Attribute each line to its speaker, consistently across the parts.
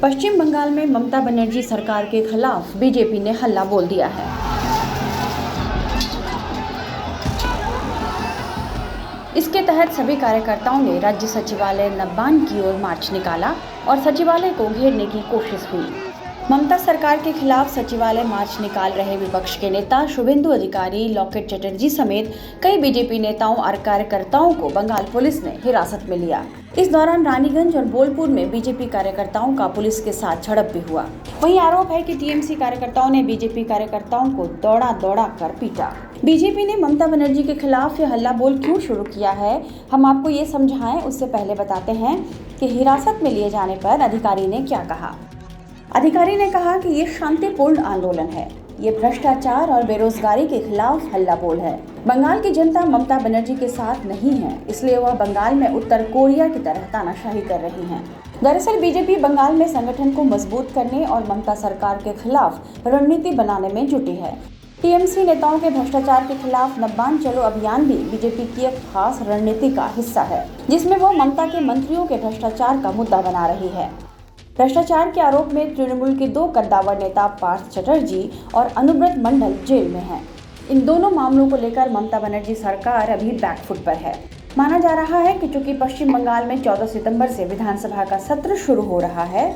Speaker 1: पश्चिम बंगाल में ममता बनर्जी सरकार के खिलाफ बीजेपी ने हल्ला बोल दिया है। इसके तहत सभी कार्यकर्ताओं ने राज्य सचिवालय नब्बान की ओर मार्च निकाला और सचिवालय को घेरने की कोशिश हुई। ममता सरकार के खिलाफ सचिवालय मार्च निकाल रहे विपक्ष के नेता शुभेंदु अधिकारी, लॉकेट चटर्जी समेत कई बीजेपी नेताओं और कार्यकर्ताओं को बंगाल पुलिस ने हिरासत में लिया। इस दौरान रानीगंज और बोलपुर में बीजेपी कार्यकर्ताओं का पुलिस के साथ झड़प भी हुआ। वहीं आरोप है कि टीएमसी कार्यकर्ताओं ने बीजेपी कार्यकर्ताओं को दौड़ा कर पीटा। बीजेपी ने ममता बनर्जी के खिलाफ यह हल्ला बोल क्यों शुरू किया है, हम आपको ये समझाएं उससे पहले बताते हैं कि हिरासत में लिए जाने पर अधिकारी ने क्या कहा। अधिकारी ने कहा कि ये शांतिपूर्ण आंदोलन है, ये भ्रष्टाचार और बेरोजगारी के खिलाफ हल्ला बोल है। बंगाल की जनता ममता बनर्जी के साथ नहीं है, इसलिए वह बंगाल में उत्तर कोरिया की तरह तानाशाही कर रही है। दरअसल बीजेपी बंगाल में संगठन को मजबूत करने और ममता सरकार के खिलाफ रणनीति बनाने में जुटी है। टीएमसी नेताओं के भ्रष्टाचार के खिलाफ नब्बान चलो अभियान भी बीजेपी की एक खास रणनीति का हिस्सा है, जिसमें वो ममता के मंत्रियों के भ्रष्टाचार का मुद्दा बना रही है। भ्रष्टाचार के आरोप में तृणमूल के 2 कद्दावर नेता पार्थ चटर्जी और अनुव्रत मंडल जेल में हैं। इन दोनों मामलों को लेकर ममता बनर्जी सरकार अभी बैकफुट पर है। माना जा रहा है कि चूंकि पश्चिम बंगाल में 14 सितंबर से विधानसभा का सत्र शुरू हो रहा है,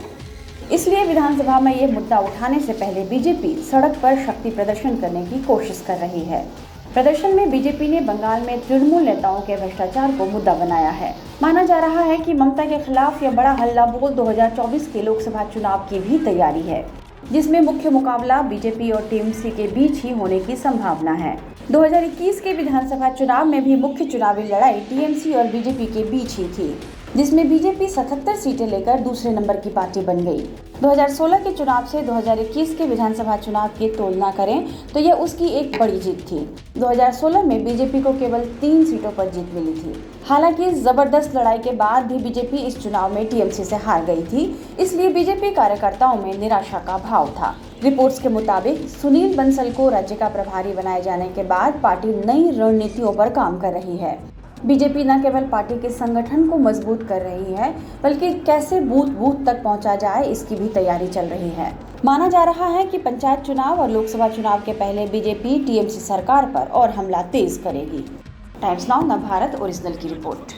Speaker 1: इसलिए विधानसभा में ये मुद्दा उठाने से पहले बीजेपी सड़क पर शक्ति प्रदर्शन करने की कोशिश कर रही है। प्रदर्शन में बीजेपी ने बंगाल में तृणमूल नेताओं के भ्रष्टाचार को मुद्दा बनाया है। माना जा रहा है कि ममता के खिलाफ यह बड़ा हल्ला बोल 2024 के लोकसभा चुनाव की भी तैयारी है, जिसमें मुख्य मुकाबला बीजेपी और टीएमसी के बीच ही होने की संभावना है। 2021 के विधानसभा चुनाव में भी मुख्य चुनावी लड़ाई टीएमसी और बीजेपी के बीच ही थी, जिसमें बीजेपी 77 सीटें लेकर दूसरे नंबर की पार्टी बन गई। 2016 के चुनाव से 2021 के विधानसभा चुनाव की तुलना करें तो यह उसकी एक बड़ी जीत थी। 2016 में बीजेपी को केवल 3 सीटों पर जीत मिली थी। हालांकि इस जबरदस्त लड़ाई के बाद भी बीजेपी इस चुनाव में टीएमसी से हार गई थी, इसलिए बीजेपी कार्यकर्ताओं में निराशा का भाव था। रिपोर्ट्स के मुताबिक सुनील बंसल को राज्य का प्रभारी बनाए जाने के बाद पार्टी नई रणनीतियों पर काम कर रही है। बीजेपी न केवल पार्टी के संगठन को मजबूत कर रही है, बल्कि कैसे बूथ बूथ तक पहुंचा जाए इसकी भी तैयारी चल रही है। माना जा रहा है कि पंचायत चुनाव और लोकसभा चुनाव के पहले बीजेपी टीएमसी सरकार पर और हमला तेज करेगी। टाइम्स नाउ नवभारत ओरिजिनल की रिपोर्ट।